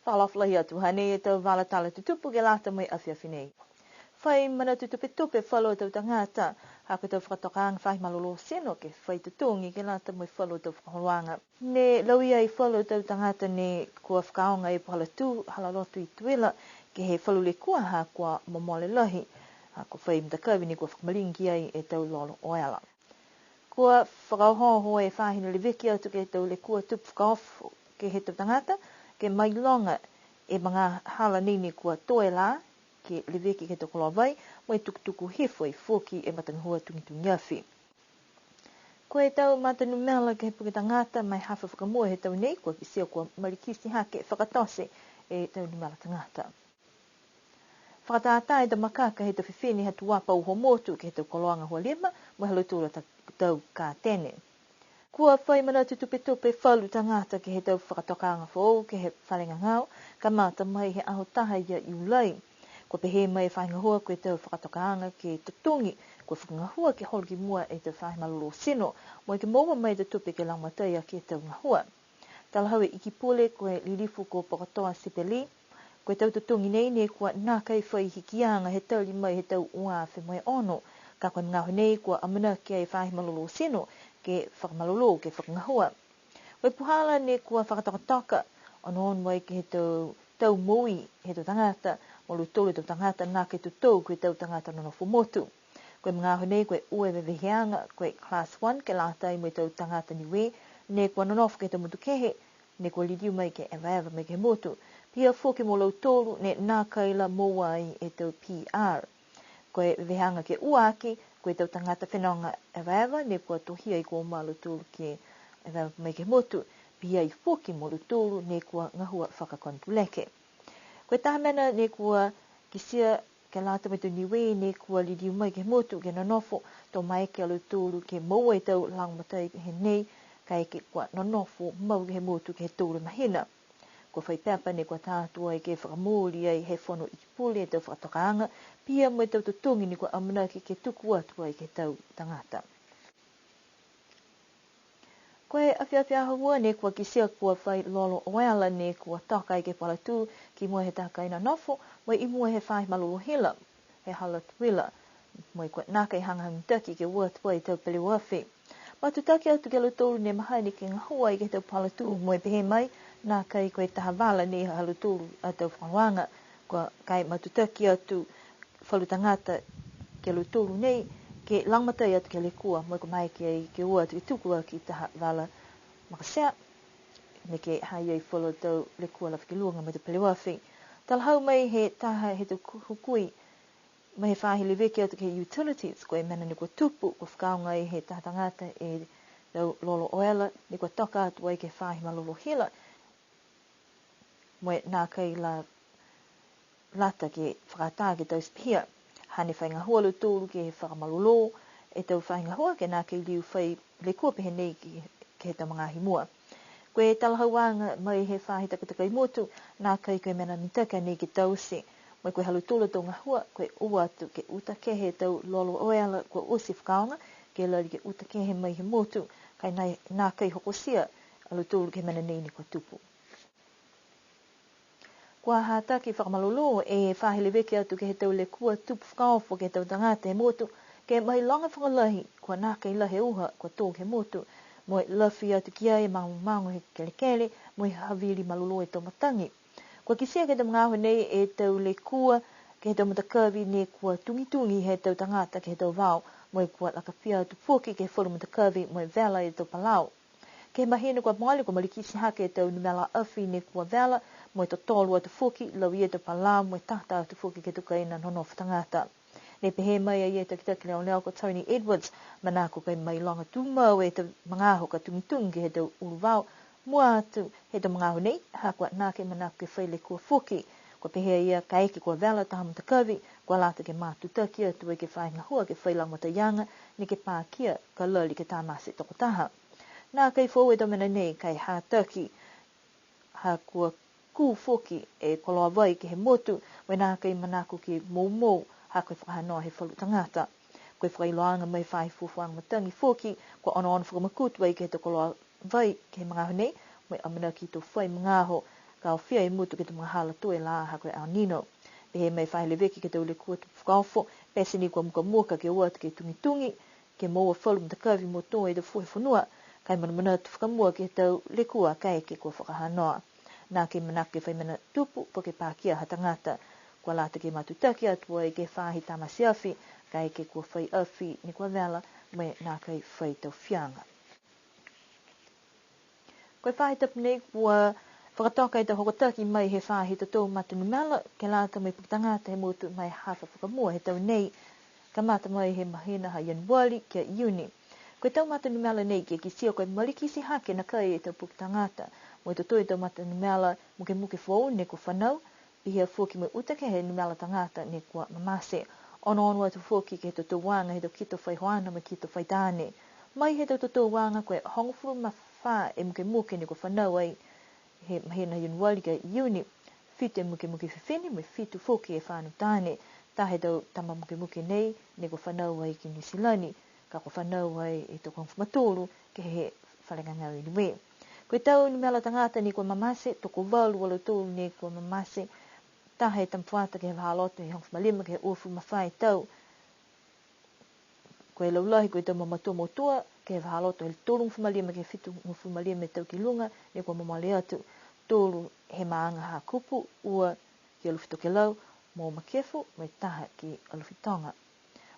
whalawhalahi atu hane e tau wala tala tutupu ke lata mai awhiawhi nei. Whai mana tutupe whalo tau tangata, hako tau whakatokang whai malolo seno ke whai tutungi ke lata mai whalo tau whakahoanga. Ne lauia i whalo tau tangata ne kua whakaonga e pahala tu, halalotu i tuela, ke he whalo le kua ha kua momole lahi, hako whai mtakawi ni kua whakamalingi ai e tau lolo oela. Kua whakaohoho e whahina le veki atu ke tau le kua tupu whakaofu ke he tau tangata, ke mai longa e mga hala nini kua toe la, ke le veki ke tau koloa vai, mai tukutuku hifo i fuki e matangahua tungitungi awhi. Ko e tau matanu mela ke he puke tangata mai hawha whakamua he tau nei, kua kisia kua marikisi hake whakatose e tau ni mela tangata. Whakatata e tau makaka he tau whiwhini hatu wapa uho motu ke he tau koloanga hua lima, mai halutula tau ka tene. Kua whai mana tupe whalu tangata ke he tau whakatokanga whao ke he whalenga ngau, ka mata mai he aho taha ia i ulai. Kua pehe mai whaingahua koe tau whakatokanga ke tutungi, kua whakangahua ke holoki mua e tau whahi malolo sino, moi ke maua mai te tupe ke langmatai ke tau ngahua. Talahau e iki pule koe lilifu ko pokatoa sipeli, koe tau tutungi nei ne kua nākai whai hikianga he tau li mai he tau ua whi mai ono, ka koe ngahu nei kua amana ke e whahi malolo sino, ke whakamalolo ke whakangahua. Koe puhala ne kua whakatokatoka, ono mai ke he tau mui he tau tangata, molu tolu tau tangata nā kei tutou koe tau tangata nono fumotu. Koe mga honei koe ue veveheanga, koe class 1 ke lātai mai tau tangata niwe, ne kua nonofu ke tau mutu kehe, ne kua lidiu mai ke eva mai ke motu. Pia fuki molu tolu ne nā kaila mowai e tau PR. Koe veveheanga ke uaki, koe tau tangata whenonga eva, ne kua tohia i kua malu tolu ke eva mai ke motu. Pia i fuki molu tolu ne kua ngahua whakakontuleke. Koe tahamena ne kua kisia ke lata mai tu niwe ne kua lidiu mai ke motu ke nonofo tō mai ke alu tūru ke maua i tau langmatai he nei kai ke kua nonofo mau ke he motu ke he tūru mahina. Kua whai pepa ne kua tātua i ke whakamūri ai he whono i pule e tau whakatokaanga pia mai tau tutungi ni kua amana ke tuku atua i ke tau tangata. Koe awhiawhia hua ne kua kisia kua whai lolo oela ne kua taka i ke palatu ki mua he taka ina nofo, mai i mua he whai malolo hila, he hala tuila, mai kua nākai hangahang taki ke ua tua i tau pele wawhi. Matu taki atu ke lutolu ne mahani ke ngahua i ke tau palatu, mai pehe mai, nākai koe taha wala ne halutolu a tau whangawanga, kua kai matu taki atu whalutangata ke lutolu nei, ke langmatai atu ke lekua, mai ko mai ke ua atu ke tukua ki taha wala makasea, me ke hai ai wholo tau lekua la whikiluanga mai te pelewawhi. Talahau mai he taha he tu hukui, mai he whahi leweke atu ke utilities, koe mena ni kua tupu, kua whakaonga i he taha tangata e tau lolo oela, ni kua toka atu ai ke whahi malolo hila, mai nā kai la lata ke whakatā ke tau spihia. Hane whainga hua lo tōru ke he whakamalolo, e tau whainga hua ke nā kei liu whai le kua pehe nei ke he tau mga himua. Koe talahauanga mai he whahi takataka i motu, nā kai koe mena mitaka nei ke tau se, mai koe halu tōla tō ngā hua, koe ua atu ke uta kehe tau lolo oela, koe usi whakaonga, ke lari ke uta kehe mai he motu, kai nā kai hokosia, alu tōru ke mena nei ni kua tupu. Kua hātaki whakamalolo e whahi leweke atu ke he tau le kua tupu whakaofo ke tau tangata he motu, ke mai longa whakalahi, kua nākai lahe uha, kua tō ke motu, moi lawhi atu ki ai mango he kelekele, moi haviri malolo e tau matangi. Kua kisia ke tau ngāho nei e tau le kua ke he tau matakawi ne kua tungi he tau tangata ke he tau vau, moi kua lakawhia atu fuki ke he wholu matakawi, moi vela e tau palau. Ke mahina kua maali kua malikisi hake e tau numela awhi ne kua vela, moi to tolu atu fuki, lau i e tau palau, moi tahta atu fuki ke tuka ina nonofu tangata. Ne pehe mai ai e taki leo leo ko Tony Edwards, manako kai mai longa tūmau e tau mangaho ka tungitungi he tau uruvau, mua atu he tau mangaho nei, hakua nāke manako ke whaile kua fuki, kua pehe ia ka eke kua vela taha matakawi, kua lata ke mātu taki atu e ke whainga hua ke whailang matayanga, ni ke pākia ka lali ke tāmasi toko taha. Nā kai fōu e tau mena nei kai hā taki, ha kua kū fuki e koloa vai ke he motu, wai nā kai manako ke mou, ha koe whakahanoa he whalu tangata. Koe whakailoanga mai whai fufuanga matangi fuki, kua ono whakamakutu ai ke he tokoloa vai ke he mangaho nei, mai amana ki tō whai mangaho, ka o fia I mutu ke te mga hala tue la ha koe au nino. Pe he mai whaile veki ke te ule kua tu whakaofo, pese ni kua muka muka ke ua ke tungi, ke moa whalu mta kawi mo tō e te fuhe whanua, kai mana tu whakamua ke tau le kua kai ke kua whakahanoa. Nā ke manake whai mana tupu po ke pākia hatangata, kua lata ke matutaki atua I ke whahi tamasiafi, kai ke kua whai awhi ni kua vela, me nā kai whai tau whianga. Koe whahi tapu nei kua whakatoka I te hokotaki mai he whahi te tō matunu mela, ke lata mai putangata he motu mai hawha whakamua he tau nei, ka mata mai he mahina ha Januari kia Iuni. Koe tau matunu mela nei ke kisia koe malikisi hake na kai e tau putangata, mo te tō tau matunu mela muke whou ne kua whanau, pihia fuki mai utake he numela tangata ne kua mamase. Ono atu fuki ke he tō wanga he tau kito whai hoana me kito whai tāne. Mai he tau wanga koe hongofuru ma wha e muke ne kua whanau ai, he mahina Januari kia Iuni, fitu e muke whiwhini, me fitu fuki e whanu tāne, tā he tau tama muke nei, ne kua whanau ai ki Nisilani, ka kua whanau ai e tō kongwhamatoro, ke he whalenga ngau I niwe. Koe tau ni mela tangata ni kua mamase, toko walu walo tōru ni kua mamase, tā he tampuata ke he wahaloto he hongwhamalima ke he uofu mawhai tau. Koe laulahi koe tau mamatua motua, ke he wahaloto he tōru ngwhamalima ke he fitu ngwhamalima e tau ki lunga, ni kua mamale atu, tōru he maanga ha kupu, ua ki alufi toke lau, mō makefu, me taha ki alufi tonga.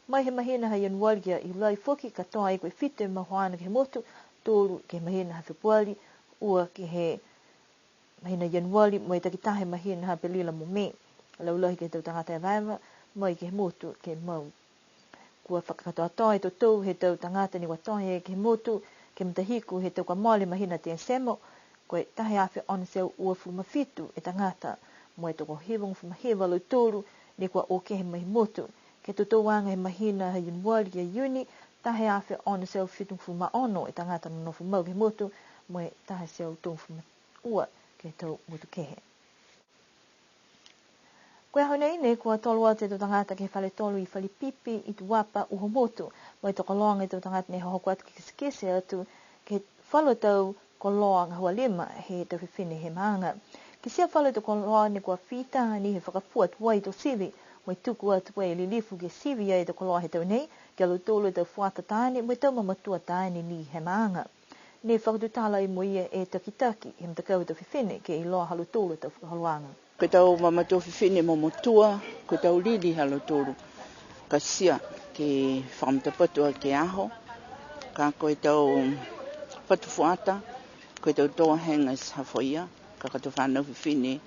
Mai he mahina ha Januari kia I lai foki, ka toa I koe fitu e mahoana ke he motu, tōru ke he mahina ha Februari, ua ki he mahina Januari, mo I takitahe mahina ha Pelila mo me, laulahi ke tau tangata e vaiva, mai ke he motu ke mau. Kua whakatoa toa I tō he tau tangata ni watoa e ke he motu, ke mtahiku he tau ka mole mahina te semo, koe tahe awhi ona seu ua fumafitu e tangata, mo e toko hewang fumahewa lau tōru, ni kua o ke he mahi motu, ke tō wanga he mahina ha Januari ke Iuni, tahe awhi ona seu fitu fuma ono e tangata no fumau ke motu, mo e tahe seu tō fuma ua ke tau motu kehe. Koe hau nei ne kua tolu atu e tō tangata ke whale tolu I whale pipi I tu wapa uho motu, mo e tō koloanga e tō tangata ne hoku atu ki kese atu, ke whalo tau koloanga hua lima he tau whiwhine he maanga. Ki sia whalo tō koloanga ne kua whitanga ni he whakapuat wai tō sivi, mo e tuku atu wai lilifu ke sivi e tō koloanga he tau nei, ke alu tōlu tau whuata tāne, mo e tau mamatua tāne ni he maanga. Ne whakatutala I mo ia e takitaki, he mtakau tau whiwhine ke I loa halu tōlu tau whakahaluanga. Koe tau mamatua whiwhine mo motua, koe tau lili halu tōlu, ka sia ke whakamatapatua ke aho, ka koe tau patu fuata, koe tau toa hengas hawhaia, ka kato whanau whiwhine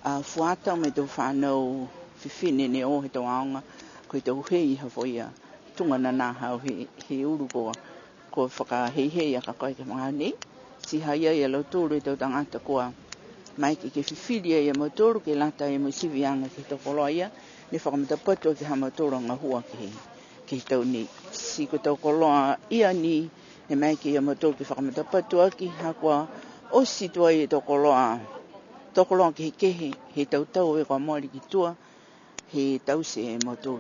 fuata, me tau whanau whiwhine ne o he tau aonga, koe tau hei hawhaia, tunga na nā hau he uru koa, ko whakahei a ka koe ke mga nei, si haia I lau tōru e tau tangata koa, mai ke whiwhiria I a matoru ke lata I mo sivianga ke tau koloa ia, ne whakamatapatua ke ha matoru ngā hua ke tau nei. Si ko tau koloa ia ni, ne mai ke I a matoru ke whakamatapatua ki hakoa o si tua I tau koloa ke he kehe, he tau tau e kua moari ki tua, he tau se e matoru,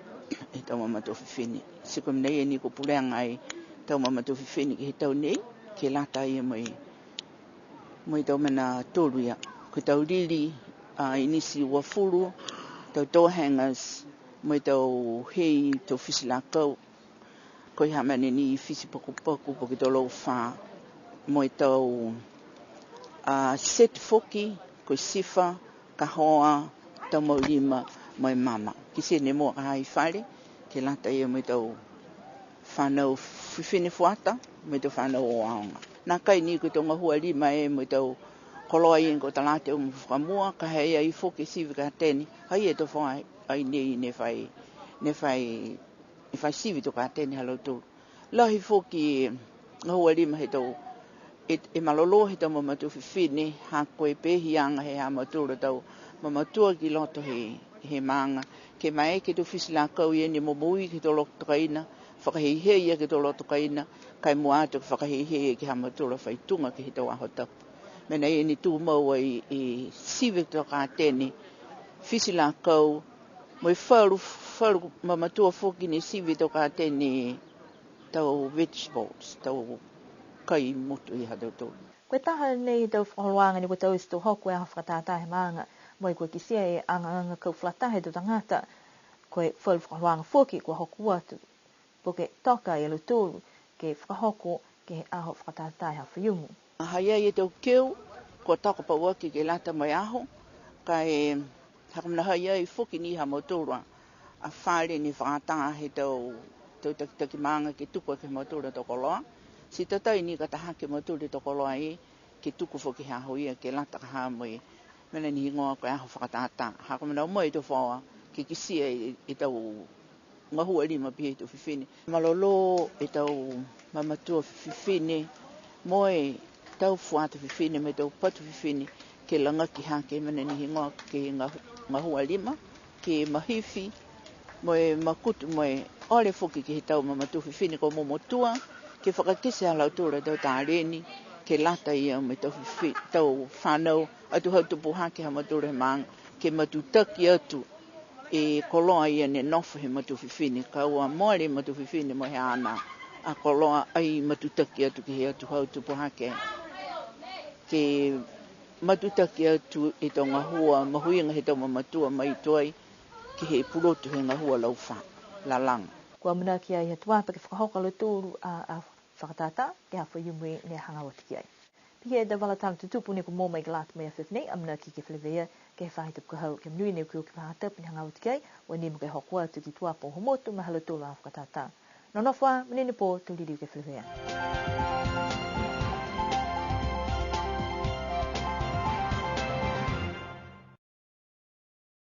he tau mamatua whiwhine. Si ko mnei e ni ko pureanga ai, tau mamatua whiwhine ke he tau nei, ke lata I mo I tau mana tōru ia. Ko tau lili inisi ua furu, tau toa hengas, mo I tau hei tau whisi la kau, ko I hamane ni whisi paku po ki tau lau wha, mo I tau set foki, ko sifa, ka hoa, tau maulima, mo I mama. Ki se ne mua ka hai whare, ke lata ia mo I tau whanau whiwhine fuata, mo I tau whanau o aonga. Nā kai ni ko tau ngahua lima e mo I tau koloa I ko talate o mwhamua, ka hei ai foki sivi ka teni, hai e to whai ai nei ne whai sivi to ka teni halau tō. Lahi foki ngahua lima he tau, e malolo he tau mamatu whiwhine, ha koe pehianga he ha matura tau, mamatua ki loto he maanga, ke mai ke tu whisila kau I ni momui ki to loto kaina, whakahei ke to loto kaina, kai mua atu whakahei ki ha matura whaitunga ki he tau aho tapu. Mena e ni tū maua I sive to ka teni, whisila kau, mo I wharu mamatua foki ni sive to ka teni tau vegetables, tau kai motu I hadau tō. Koe taha nei tau whakaloanga ni koe tau isto hoku e hawhaka tātahe maanga. Moi koe kisia e anga kau whlatahe do tangata. Koe whau whakaloanga whoki kua hoku atu. Poke toka i aluturu ke whakahoko ke he aho whakatātahe hawhiumu. Haia i tau keu, ko tako pa waki ke lata mai aho, ka e hakamana haia i whoki ni ha motorua. A whare ni whakatanga he tau taki maanga ke tuku ke motorua toko loa. Si tatai ni ka taha ke motorua toko loa e, ke tuku whoki ha hoia ke lata ka haa mai. Mena ni hingoa ko e aho whakatata. Hakamana mai to whaua ke kisia i tau ngahua lima pihe tu whiwhine. Malolo e tau mamatua whiwhine, moe tau fuata whiwhine me tau patu whiwhine ke langa ki hake mena ni hingoa ke ngahua lima, ke mahifi, moe makutu moe ole whoki ke he tau mamatua whiwhine ko momotua, ke whakakise halau tūra tau tāreni, ke lata ia me tau whanau, atu hau tupu hake ha matura he maanga, ke matutaki atu, e koloa ia ne nofu he matu whiwhine, ka ua moare matu whiwhine mo he ana, a koloa ai matutaki atu ke he atu hau tupu hake. Ke matutaki atu e tau ngahua, mahuinga he tau mamatua mai tuai, ke he purotu he ngahua lauwha, la langa. Kua muna ki ai hatua pa ke whakahoka le tūru a whakatata, ke hawha yumui ne hangawati ki ai. Pia e da wala tang tutupu ne ko mō mai glāt mai a whiwhnei, amna ki ke whalewea, ke he whahita kuhau, ke mnui ne kio ki whahata, pini hangawati ki ai, wa ni mo ke hokua tu ki tuapo homotu, mahalo tūru a whakatata. Nonofwa, menene po, tu liriu ke whalewea.